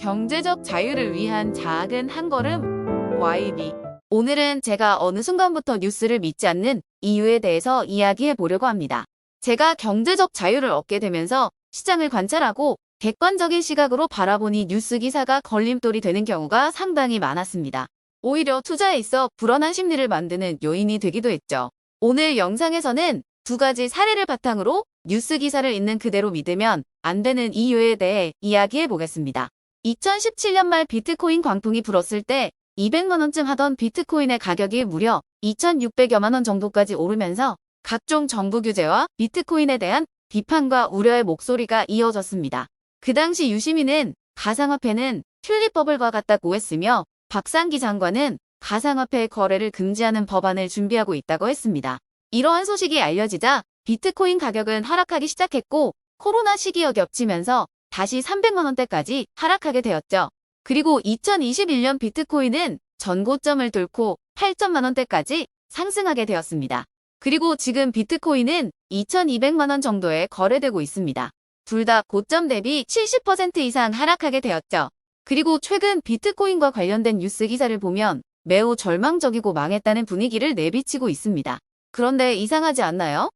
경제적 자유를 위한 작은 한 걸음 YB. 오늘은 제가 어느 순간부터 뉴스를 믿지 않는 이유에 대해서 이야기해 보려고 합니다. 제가 경제적 자유를 얻게 되면서 시장을 관찰하고 객관적인 시각으로 바라보니 뉴스 기사가 걸림돌이 되는 경우가 상당히 많았습니다. 오히려 투자에 있어 불안한 심리를 만드는 요인이 되기도 했죠. 오늘 영상에서는 두 가지 사례를 바탕으로 뉴스 기사를 있는 그대로 믿으면 안 되는 이유에 대해 이야기해 보겠습니다. 2017년 말 비트코인 광풍이 불었을 때 200만 원쯤 하던 비트코인의 가격이 무려 2,600여만 원 정도까지 오르면서 각종 정부 규제와 비트코인에 대한 비판과 우려의 목소리가 이어졌습니다. 그 당시 유시민은 가상화폐는 튤립버블과 같다고 했으며 박상기 장관은 가상화폐 거래를 금지하는 법안을 준비하고 있다고 했습니다. 이러한 소식이 알려지자 비트코인 가격은 하락하기 시작했고 코로나 시기와 겹치면서 다시 300만 원대까지 하락하게 되었죠. 그리고 2021년 비트코인은 전고점을 뚫고 8천만 원대까지 상승하게 되었습니다. 그리고 지금 비트코인은 2,200만 원 정도에 거래되고 있습니다. 둘 다 고점 대비 70% 이상 하락하게 되었죠. 그리고 최근 비트코인과 관련된 뉴스 기사를 보면 매우 절망적이고 망했다는 분위기를 내비치고 있습니다. 그런데 이상하지 않나요?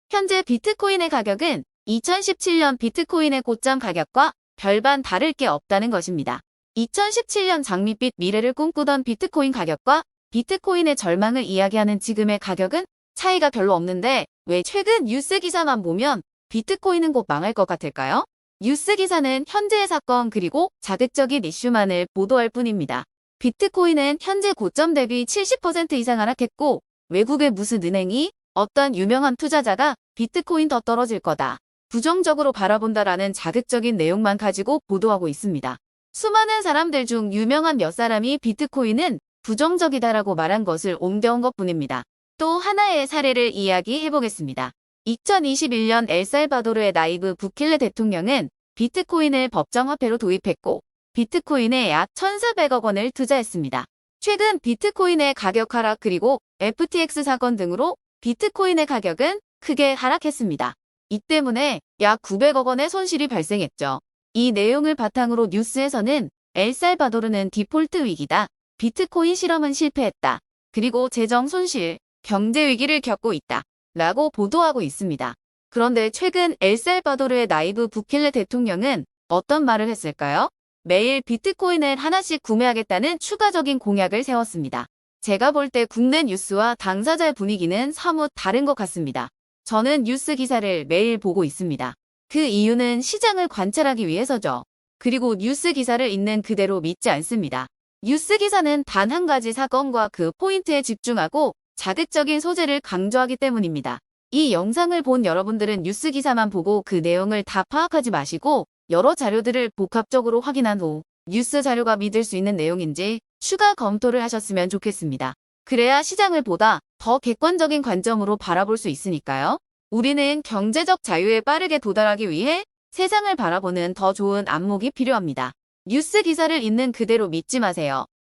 현재 비트코인의 가격은 2017년 비트코인의 고점 가격과 별반 다를 게 없다는 것입니다. 2017년 장밋빛 미래를 꿈꾸던 비트코인 가격과 비트코인의 절망을 이야기하는 지금의 가격은 차이가 별로 없는데 왜 최근 뉴스 기사만 보면 비트코인은 곧 망할 것 같을까요? 뉴스 기사는 현재의 사건 그리고 자극적인 이슈만을 보도할 뿐입니다. 비트코인은 현재 고점 대비 70% 이상 하락했고 외국의 무슨 은행이 어떤 유명한 투자자가 비트코인 더 떨어질 거다, 부정적으로 바라본다라는 자극적인 내용만 가지고 보도하고 있습니다. 수많은 사람들 중 유명한 몇 사람이 비트코인은 부정적이다라고 말한 것을 옮겨온 것뿐입니다. 또 하나의 사례를 이야기해 보겠습니다. 2021년 엘살바도르의 나이브 부킬레 대통령은 비트코인을 법정화폐로 도입했고 비트코인에 약 1,400억 원을 투자했습니다. 최근 비트코인의 가격 하락 그리고 FTX 사건 등으로 비트코인의 가격은 크게 하락했습니다. 이 때문에 약 900억 원의 손실이 발생했죠. 이 내용을 바탕으로 뉴스에서는 엘살바도르는 디폴트 위기다, 비트코인 실험은 실패했다, 그리고 재정 손실, 경제 위기를 겪고 있다 라고 보도하고 있습니다. 그런데 최근 엘살바도르의 나이브 부킬레 대통령은 어떤 말을 했을까요? 매일 비트코인을 하나씩 구매하겠다는 추가적인 공약을 세웠습니다. 제가 볼 때 국내 뉴스와 당사자의 분위기는 사뭇 다른 것 같습니다. 저는 뉴스 기사를 매일 보고 있습니다. 그 이유는 시장을 관찰하기 위해서죠. 그리고 뉴스 기사를 있는 그대로 믿지 않습니다. 뉴스 기사는 단 한 가지 사건과 그 포인트에 집중하고 자극적인 소재를 강조하기 때문입니다. 이 영상을 본 여러분들은 뉴스 기사만 보고 그 내용을 다 파악하지 마시고 여러 자료들을 복합적으로 확인한 후 뉴스 자료가 믿을 수 있는 내용인지 추가 검토를 하셨으면 좋겠습니다. 그래야 시장을 보다 더 객관적인 관점으로 바라볼 수 있으니까요. 우리는 경제적 자유에 빠르게 도달하기 위해 세상을 바라보는 더 좋은 안목이 필요합니다. 뉴스 기사를 있는 그대로 믿지 마세요.